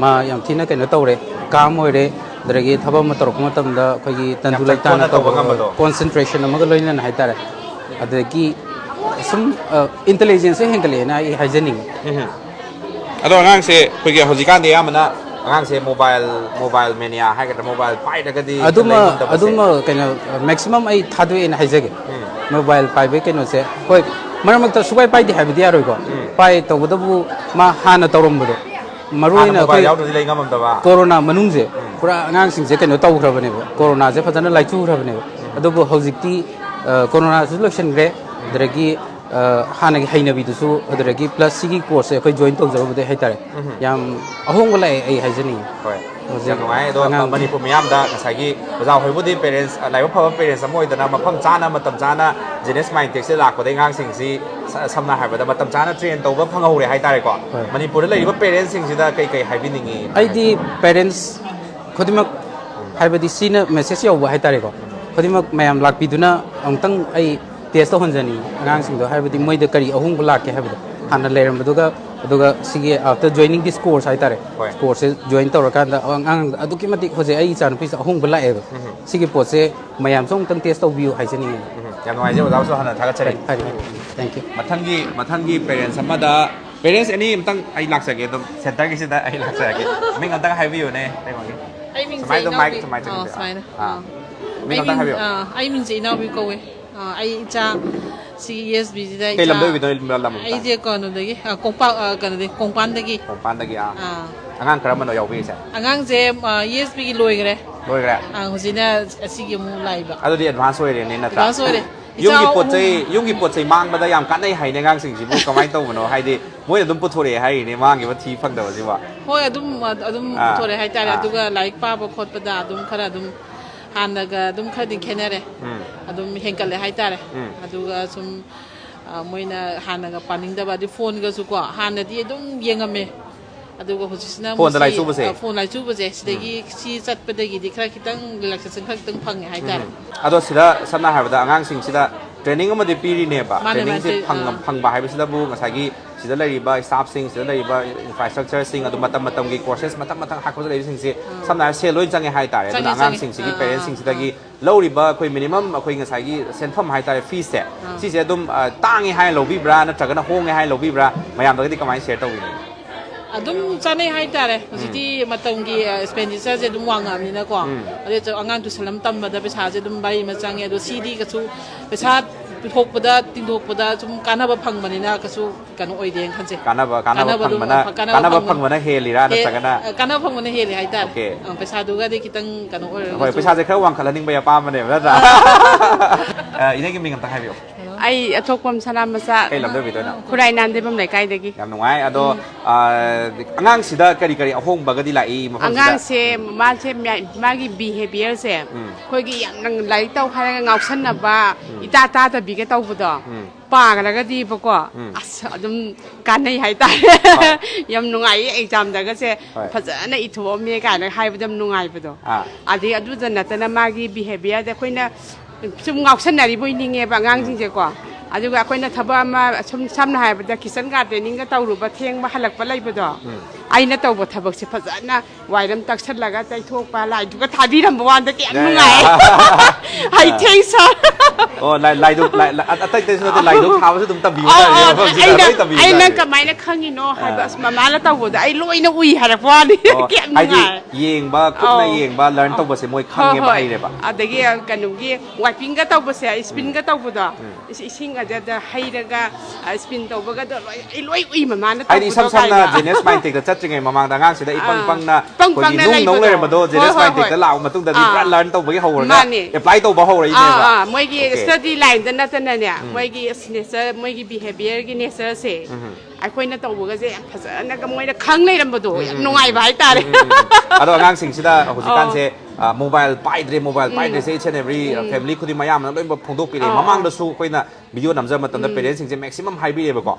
मा याम थिना कनो तौरे काम होइरे अदगी थबा म तौरक मतमदा अखोगी तंदु लैताना तब कंसंट्रेशन अमग लोइना हाइतारे अदगी सम इंटेलिजेंस हेंगलेना आई हाइजनिंग अदो अगांग से अखोगी हजिकान दे यामना अगांग से मोबाइल मेनिया हाइगद मोबाइल पाइदगदी अदुम कनो मैक्सिमम आई थादु इन हाइजगे मोबाइल पाइबे कनो से होय मरमक सुबाई पाइदे हाइबदि यारोइको पाइ तौबदबु मा हाना तौरमबदो मरुइना कोरोना मनुंगजे पूरा अगांग सिंगजे कनो तौख्रबने कोरोना जे फजना लाइचुख्रबने अदुबु हौजिकती कोरोना सु लक्षनग्रे दरगी हाना की हैनबीदुसु अदरगी प्लस सिगी कोर्स से अखोय जॉइन तौजरबदे हाइतारे याम अहोंग लाइ आई हाइजनी होय ꯌꯥꯝ ꯅꯨꯡꯉꯥꯏ ꯑꯗꯣ ꯃꯅꯤꯄꯨꯔ ꯃꯤꯌꯥꯝꯗ ꯉꯁꯥꯏꯒꯤ ꯑꯣꯖꯥ ꯍꯣꯏꯕꯨꯗꯤ ꯄꯦꯔꯦꯟꯁ ꯂꯥꯏꯕꯛ ꯐꯕ ꯄꯦꯔꯦꯟꯁ ꯑꯃ ꯑꯣꯏꯗꯅ ꯃꯐꯝ ꯆꯥꯅ ꯃꯇꯝ ꯆꯥꯅ ꯖꯤꯅꯤꯌꯁ ꯃꯥꯏꯟꯇꯦꯛꯁꯦ ꯂꯥꯛꯄꯗꯩ ꯑꯉꯥꯡꯁꯤꯡꯁꯤ ꯁꯝꯅ ꯍꯥꯏꯕꯗ ꯃꯇꯝ ꯆꯥꯅ ꯇ꯭ꯔꯦꯟ ꯇꯧꯕ ꯐꯪꯍꯧꯔꯦ ꯍꯥꯏꯇꯥꯔꯦꯀꯣ ꯃꯅꯤꯄꯨꯔꯗ ꯂꯩꯔꯤꯕ ꯄꯦꯔꯦꯟꯁꯁꯤꯡꯁꯤꯗ ꯀꯩ ꯍꯥꯏꯕꯤꯅꯤꯡꯉꯤ ꯑꯩꯗꯤ ꯄꯦꯔꯦꯟꯁ ꯈꯨꯗꯤꯡꯃꯛ ꯍꯥꯏꯕꯗꯤ ꯁꯤꯅ ꯃꯦꯁꯦꯖ ꯌꯧꯕ ꯍꯥꯏꯇꯥꯔꯦꯀꯣ ꯈꯨꯗꯤꯡꯃꯛ ꯃꯌꯥꯝ ꯂꯥꯛꯄꯤꯗꯨꯅ ꯑꯃꯨꯛꯇꯪ ꯑꯩ ꯇꯦꯁ ꯇꯧꯍꯟꯖꯅꯤ ꯑꯉꯥꯡꯁꯤꯡꯗꯣ ꯍꯥꯏꯕꯗꯤ ꯃꯣꯏꯗ ꯀꯔꯤ ꯑꯍꯣꯡꯕ ꯂꯥꯛꯀꯦ ꯍꯥꯏꯕꯗꯣ ꯍꯥꯟꯅ ꯂꯩꯔꯝꯕꯗꯨꯒ ꯑꯗꯨꯒ ꯁꯤꯒꯤ ꯑꯥꯐꯇꯔ ꯖꯣꯏꯅꯤꯡ ꯗꯤꯁ ꯀꯣꯔꯁ ꯍꯥꯏꯇꯥꯔꯦ ꯀꯣꯔꯁꯁꯦ ꯖꯣꯏꯟ ꯇꯧꯔꯀꯥꯟꯗ ꯑꯉꯥꯡ ꯑꯗꯨꯛꯀꯤ ꯃꯇꯤꯛ ꯍꯧꯖꯤꯛ ꯑꯩ ꯏꯆꯥꯅꯨꯄꯤꯁꯦ ꯑꯍꯣꯡꯕ ꯂꯥꯛꯑꯦꯕ ꯁꯤꯒꯤ ꯄꯣꯠꯁꯦ ꯃꯌꯥꯝꯁꯨ ꯑꯃꯨꯛꯇꯪ ꯇꯦꯁ ꯇꯧꯕꯤꯌꯨ ꯍꯥꯏꯖꯅꯤꯡꯉꯤ ꯌꯥꯝ ꯅꯨꯡꯉꯥꯏꯖꯩ ꯑꯣꯖꯥꯁꯨ ꯍꯥꯟꯅ ꯊꯥꯒꯠꯆꯔꯤ ꯊꯦꯡꯛ ꯌꯨ ꯃꯊꯪꯒꯤ ꯄꯦꯔꯦꯟꯁ ꯑꯃꯗ ꯄꯦꯔꯦꯟꯁ ꯑꯅꯤ ꯑꯃꯇꯪ ꯑꯩ ꯂꯥꯛꯆꯒꯦ ꯑꯗꯨꯝ ꯁꯦꯟꯇꯔꯒꯤꯁꯤꯗ ꯑꯩ ꯂꯥꯛꯆꯔꯒꯦ ꯃꯤꯡ ꯑꯝꯇꯪ ꯍꯥꯏꯕꯤꯌꯨꯅꯦ ꯇꯩꯉꯣꯟꯒꯤ ꯑꯩ ꯃꯤꯡꯁꯦ ꯑꯩ ꯃꯤꯡꯁꯦ ꯏꯅꯥꯎꯕꯤ ꯀꯧꯋꯦ ꯑꯩ ꯏꯆꯥ ꯁꯤ ESBꯁꯤꯗ ꯀꯩ ꯂꯝꯗ ꯑꯣꯏꯕꯤꯗꯣ ꯂꯝ ꯑꯩꯁꯦ ꯀꯩꯅꯣꯗꯒꯤ ꯀꯣꯡꯄꯥꯟꯗꯒꯤ ꯑꯉꯥꯡ ꯀꯔꯝꯕꯅꯣ ꯌꯥꯎꯕꯤꯔꯤꯁꯦ ꯑꯉꯥꯡꯁꯦ ESBꯒꯤ ꯂꯣꯏꯈ꯭ꯔꯦ ꯍꯧꯖꯤꯛꯅ ꯑꯁꯤꯒꯤ ꯑꯃꯨꯛ ꯂꯥꯛꯏꯕ ꯑꯗꯨꯗꯤ ꯑꯦꯗꯚꯥꯟꯁ ꯑꯣꯏꯔꯦꯅꯦ ꯅꯠꯇ꯭ꯔꯥ ꯑꯦꯗꯚꯥꯟꯁ ꯑꯣꯏꯔꯦ ꯌꯨꯝꯒꯤ ꯄꯣꯠ ꯆꯩ ꯃꯥꯡꯕꯗ ꯌꯥꯝ ꯀꯥꯟꯅꯩ ꯍꯥꯏꯅꯦ ꯑꯉꯥꯡꯁꯤꯡꯁꯤꯕꯨ ꯀꯃꯥꯏꯅ ꯇꯧꯕꯅꯣ ꯍꯥꯏꯗꯤ ꯃꯣꯏꯅ ꯑꯗꯨꯝ ꯄꯨꯊꯣꯔꯛꯑꯦ ꯍꯥꯏꯔꯤꯅꯦ ꯃꯥꯡꯈꯤꯕ ꯊꯤ ꯐꯪꯗꯕꯁꯤꯕ ꯍꯣꯏ ꯑꯗꯨꯝ ꯄꯨꯊꯣꯔꯛꯑꯦ ꯍꯥꯏꯇꯥꯔꯦ ꯑꯗꯨꯒ ꯂꯥꯏꯔꯤꯛ ꯄꯥꯕ ꯈꯣꯠꯄꯗ ꯑꯗꯨꯝ ꯈꯔ ꯑꯗꯨꯝ ꯍꯥꯟꯅꯒ ꯑꯗꯨꯝ ꯈꯔꯗꯤ ꯈꯦꯠꯅꯔꯦ ꯑꯗꯨꯝ ꯍꯦꯟꯀꯠꯂꯦ ꯍꯥꯏꯇꯥꯔꯦ ꯑꯗꯨꯒ ꯁꯨꯝ ꯃꯣꯏꯅ ꯍꯥꯟꯅꯒ ꯄꯥꯅꯤꯡꯗꯕ ꯑꯗꯩ ꯐꯣꯟꯒꯁꯨ ꯀꯣ ꯍꯥꯟꯅꯗꯤ ꯑꯗꯨꯝ ꯌꯦꯡꯉꯝꯃꯦ ꯑꯗꯨꯒ ꯍꯧꯖꯤꯛꯁꯤꯅ ꯐꯣꯟ ꯂꯥꯏꯆꯨꯕꯁꯦ ꯁꯤꯗꯒꯤ ꯁꯤ ꯆꯠꯄꯗꯒꯤꯗꯤ ꯈꯔ ꯈꯤꯇꯪ ꯔꯤꯂꯦꯛꯁꯦꯁꯟ ꯈꯔ ꯈꯤꯇꯪ ꯐꯪꯉꯦ ꯍꯥꯏꯇꯥꯔꯦ ꯑꯗꯣ ꯁꯤꯗ ꯁꯝꯅ ꯍꯥꯏꯔꯕꯗ ꯑꯉꯥꯡꯁꯤꯡꯁꯤꯗ ꯇ꯭ꯔꯦꯅꯤꯡ ꯑꯃꯗꯤ ꯄꯤꯔꯤꯅꯦꯕ ꯇ꯭ꯔꯦꯅꯤꯡꯁꯦ ꯐꯪꯕ ꯍꯥꯏꯕꯁꯤꯗꯕꯨ ꯉꯁꯥꯏꯒꯤ ꯁꯤꯗ ꯂꯩꯔꯤꯕ ꯁ꯭ꯇꯥꯐꯁꯤꯡ ꯁꯤꯗ ꯂꯩꯔꯤꯕ ꯏꯟꯐ꯭ꯔꯥꯁ꯭ꯇ꯭ꯔꯛꯆꯔꯁꯤꯡ ꯑꯗꯨ ꯃꯇꯝꯒꯤ ꯀꯣꯔꯁꯦꯁ ꯃꯊꯪ ꯍꯥꯞꯄꯗ ꯂꯩꯔꯤꯕꯁꯤꯡꯁꯦ ꯁꯝꯅ ꯍꯥꯏꯔꯕꯗ ꯁꯦꯜ ꯂꯣꯏ ꯆꯪꯉꯦ ꯍꯥꯏꯇꯥꯔꯦ ꯑꯗꯨꯅ ꯑꯉꯥꯡꯁꯤꯡꯁꯤꯒꯤ ꯄꯦꯔꯦꯟꯁꯁꯤꯡꯁꯤꯗꯒꯤ ꯂꯧꯔꯤꯕ ꯑꯩꯈꯣꯏ ꯃꯤꯅꯤꯃꯝ ꯑꯩꯈꯣꯏ ꯉꯁꯥꯏꯒꯤ ꯁꯦꯟꯐꯝ ꯍꯥꯏꯇꯥꯔꯦ ꯐꯤꯁꯦ ꯁꯤꯁꯦ ꯑꯗꯨꯝ ꯇꯥꯡꯉꯦ ꯍꯥꯏꯅ ꯂꯧꯕꯤꯕ꯭ꯔꯥ ꯅꯠꯇ꯭ꯔꯒꯅ ꯍꯣꯡꯉꯦ ꯍꯥꯏꯅ ꯂꯧꯕꯤꯕ꯭ꯔꯥ ꯃꯌꯥꯝꯗꯒꯗꯤ ꯀꯃꯥꯏꯅ ꯁꯦꯌꯔ ꯇꯧꯕꯤꯅꯤ ꯑꯗꯨꯝ ꯆꯥꯅꯩ ꯍꯥꯏꯇꯥꯔꯦ ꯍꯧꯖꯤꯛꯇꯤ ꯃꯇꯝꯒꯤ ꯑꯦꯛꯁꯄꯦꯟꯗꯤꯆꯔꯁꯦ ꯑꯗꯨꯝ ꯋꯥꯡꯉꯛꯑꯕꯅꯤꯅꯀꯣ ꯑꯗꯩ ꯑꯉꯥꯡ ꯇꯨꯏꯁꯟ ꯑꯃ ꯇꯝꯕꯗ ꯄꯩꯁꯥꯁꯦ ꯑꯗꯨꯝ ꯚꯥꯔꯤ ꯑꯃ ꯆꯪꯉꯦ ꯑꯗꯣ ꯁꯤꯗꯤ ꯀꯩꯁꯨ ꯄꯩꯁꯥ ꯄꯤꯊꯣꯛꯄꯗ ꯇꯤꯡꯊꯣꯛꯄꯗ ꯁꯨꯝ ꯀꯥꯟꯅꯕ ꯐꯪꯕꯅꯤꯅ ꯀꯩꯁꯨ ꯀꯩꯅꯣ ꯑꯣꯏꯗꯦꯅ ꯈꯟꯖꯩ ꯀꯥꯟꯅꯕ ꯐꯪꯕꯅ ꯍꯦꯜꯂꯤꯔꯥ ꯅꯠꯇ꯭ꯔꯒꯅ ꯀꯥꯟꯅꯕ ꯐꯪꯕꯅ ꯍꯦꯜꯂꯤ ꯍꯥꯏꯇꯥꯔꯦ ꯄꯩꯁꯥꯗꯨꯒꯗꯤ ꯈꯤꯇꯪ ꯀꯩꯅꯣ ꯑꯣꯏꯔꯒ ꯍꯣꯏ ꯄꯩꯁꯥꯁꯦ ꯈꯔ ꯋꯥꯡꯈꯠꯍꯟꯅꯤꯡꯕꯒꯤ ꯑꯄꯥꯝꯕꯅꯦꯕ ꯅꯠꯇ꯭ꯔꯥ ꯏꯅꯦꯒꯤ ꯃꯤꯡ ꯑꯝꯇ ꯍꯥꯏꯕꯤꯌꯨ ꯑꯩ ꯑꯊꯣꯛꯄꯝ ꯁꯅꯥꯃꯆꯥ ꯀꯩ ꯂꯝꯗ ꯑꯣꯏꯗꯣꯏꯅꯣ ꯈꯨꯔꯥꯏ ꯅꯥꯟꯗꯦꯕꯝ ꯂꯩꯀꯥꯏꯗꯒꯤ ꯌꯥꯝ ꯅꯨꯡꯉꯥꯏ ꯑꯗꯣ ꯑꯉꯥꯡꯁꯤꯗ ꯀꯔꯤ ꯑꯍꯣꯡꯕꯒꯗꯤ ꯂꯥꯛꯏ ꯃꯐꯝꯁꯤꯗ ꯑꯉꯥꯡꯁꯦ ꯃꯥꯁꯦ ꯃꯥꯒꯤ ꯕꯤꯍꯦꯕꯤꯌꯔꯁꯦ ꯑꯩꯈꯣꯏꯒꯤ ꯌꯥꯝꯅ ꯂꯥꯏꯔꯤꯛ ꯇꯧ ꯍꯥꯏꯔꯒ ꯉꯥꯎꯁꯟꯅꯕ ꯏꯇꯥ ꯇꯥꯗꯕꯤꯒ ꯇꯧꯕꯗꯣ ꯄꯥꯒ꯭ꯔꯒꯗꯤꯕꯀꯣ ꯑꯁ ꯑꯗꯨꯝ ꯀꯥꯟꯅꯩ ꯍꯥꯏꯇꯥꯔꯦ ꯌꯥꯝ ꯅꯨꯡꯉꯥꯏꯌꯦ ꯑꯦꯛꯖꯥꯝꯗꯒꯁꯦ ꯐꯖꯅ ꯏꯊꯣꯛꯑꯝꯃꯦ ꯀꯥꯏꯅ ꯍꯥꯏꯕꯗ ꯌꯥꯝ ꯅꯨꯡꯉꯥꯏꯕꯗो ꯑꯗꯩ ꯑꯗꯨꯗ ꯅꯠꯇꯅ ꯃꯥꯒꯤ ꯕꯤꯍꯦꯕꯤꯌꯔꯗ ꯑꯩꯈꯣꯏꯅ ꯁꯨꯝ ꯉꯥꯎꯁꯟꯅꯔꯤꯕꯣꯏ ꯅꯤꯡꯉꯦꯕ ꯑꯉꯥꯡꯁꯤꯡꯁꯦꯀꯣ ꯑꯗꯨꯒ ꯑꯩꯈꯣꯏꯅ ꯊꯕꯛ ꯑꯃ ꯁꯨꯝ ꯁꯝꯅ ꯍꯥꯏꯔꯕꯗ ꯀꯤꯆꯟ ꯒꯥꯔꯗꯦꯅꯤꯡꯒ ꯇꯧꯔꯨꯕ ꯊꯦꯡꯕ ꯍꯜꯂꯛꯄ ꯂꯩꯕꯗꯣ ꯑꯩꯅ ꯇꯧꯕ ꯊꯕꯛꯁꯦ ꯐꯖꯅ ꯋꯥꯏꯔꯝ ꯇꯛꯁꯜꯂꯒ ꯇꯩꯊꯣꯛꯄ ꯂꯥꯏꯗꯨꯒ ꯊꯥꯕꯤꯔꯝꯕ ꯋꯥꯟꯗ ꯀꯌꯥꯝ ꯅꯨꯡꯉꯥꯏ ꯍꯩ ꯊꯦꯡ ꯁꯥꯔ ꯑꯣ ꯂꯥꯏꯗꯨꯛ ꯑꯇꯩꯁꯨ ꯅꯠꯇꯦ ꯂꯥꯏꯗꯨꯛ ꯊꯥꯕꯁꯨ ꯑꯗꯨꯝ ꯇꯝꯕꯤꯌꯨ ꯑꯩꯅ ꯀꯃꯥꯏꯅ ꯈꯪꯉꯤꯅꯣ ꯍꯥꯏꯕ ꯑꯁ ꯃꯃꯥꯅ ꯇꯧꯕꯗꯣ ꯑꯩ ꯂꯣꯏꯅ ꯎꯏ ꯍꯥꯏꯔꯛꯄ ꯋꯥꯅꯤ ꯀꯌꯥꯝ ꯅꯨꯡꯉꯥꯏ ꯌꯦꯡꯕ ꯈꯨꯠꯅ ꯌꯦꯡꯕ ꯂꯔꯟ ꯇꯧꯕꯁꯦ ꯃꯣꯏ ꯈꯪꯉꯦꯕ ꯍꯩꯔꯦꯕ ꯑꯗꯒꯤ ꯀꯩꯅꯣꯒꯤ ꯋꯥꯏꯄꯤꯡꯒ ꯇꯧꯕꯁꯦ ꯁ꯭ꯄꯤꯟꯒ ꯇꯧꯕꯗꯣ ꯏꯁꯤꯡ ꯑꯗꯨꯗ ꯍꯩꯔꯒ ꯁ꯭ꯄꯤꯟ ꯇꯧꯕꯒꯗꯣ ꯑꯩ ꯂꯣꯏ ꯎꯏ ꯃꯃꯥꯅ ꯇꯧꯕꯗꯣ ꯍꯥꯏꯗꯤ ꯏꯁꯝ ꯁꯝꯅ ꯖꯦꯅꯦꯁ ꯃꯥꯏꯟꯇꯦꯛꯇ ꯆꯠꯇ꯭ꯔꯤꯉꯩ ꯃꯃꯥꯡꯗ ꯑꯉꯥꯡꯁꯤꯗ ꯏꯄꯪ ꯄꯪꯅ ꯑꯩꯈꯣꯏꯒꯤ ꯅꯨꯡ ꯂꯩꯔꯝꯕꯗꯣ ꯖꯦꯅꯦꯁ ꯃꯥꯏꯟꯇꯦꯛꯇ ꯂꯥꯛꯄ ꯃꯇꯨꯡꯗꯗꯤ ꯄꯨꯔꯥ ꯂꯔꯟ ꯇꯧꯕꯒꯤ ꯍꯧꯔꯒ ꯑꯦꯄ꯭ꯂꯥꯏ ꯇꯧꯕ ꯍꯧꯔꯛꯏꯅꯦꯕ ꯃꯣꯏꯒꯤ ꯁ꯭ꯇꯗꯤ ꯂꯥꯏꯟꯗ ꯅꯠꯇꯅꯅꯦ ꯃꯣꯏꯒꯤ ꯅꯦꯆꯔ ꯃꯣꯏꯒꯤ ꯕꯤꯍꯦꯕꯤꯌꯔꯒꯤ ꯅꯦꯆꯔꯁꯦ ꯑꯩꯈꯣꯏꯅ ꯇꯧꯕꯒꯁꯦ ꯌꯥꯝ ꯐꯖꯅꯒ ꯃꯣꯏꯅ ꯈꯪ ꯂꯩꯔꯝꯕꯗꯣ ꯌꯥꯝ ꯅꯨꯡꯉꯥꯏꯕ ꯍꯥꯏꯇꯥꯔꯦ ꯑꯗꯣ ꯑꯉꯥꯡꯁꯤꯡꯁꯤꯗ ꯍꯧꯖꯤꯛꯀꯥꯟꯁꯦ मोबाइल पाइड्रे से इच एंड एवरी फैमिली खुद मयाम लोइम फोंदोक्पिरे ममांगदसु अखोइना वीडियो नमजा मतंदा पेरेंट्स सिंजे मैक्सिमम हाइबिरेबको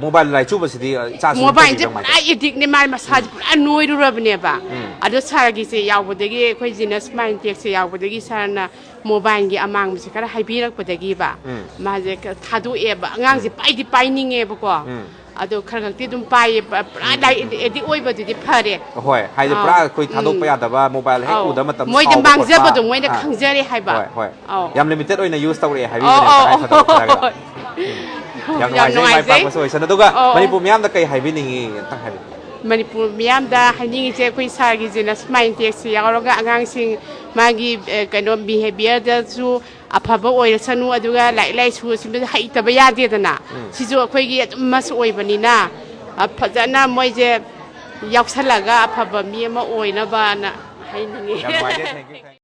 मोबाइल लाइचुबसिदी इचासु मोबाइल जे पुरा एडिक्ट ने मार मसाज पुरा नोइरुरबनेबा अदो सारगिसे यावबदगी अखोइ जिनस माइंड टेक से यावबदगी सारना मोबाइल की अमांग से खरा हाइबिरकपदगी बा माजे थादोएबा अंगांग जे पाइदि पाइनिंगेबको अदो खरगती दुम पाए पुरा लाइ एडिक्ट ओइबदुदि फरे होय हाइदे पुरा कोइ थादोकपा यादबा मोबाइल हेक उदा मतम मोइ दे मांगजबदो मोइ दे खंगजरे हाइबा होय याम लिमिटेड ओइना यूज तौरे हाइबिने थादोकपा याम नुवाइजे माइ पाकबसो ओइसन अदुगा मणिपुर मियाम दा कई हाइबिनिंगी तंग हाइबि मणिपुर मियाम दा हाइनिंगी कोई सागी जेना स्माइल टेक से यावरगा आगांसिंग मागी कनो बिहेवियर दसु अफब ओइरसनु अदुगा लाइ लाइसु सिम हाइतब यादेदना सिजु अखोइगी मस ओइबनिना फजना मोइजे यावसलगा अफब मियमा ओइनबाना हाइनिंगी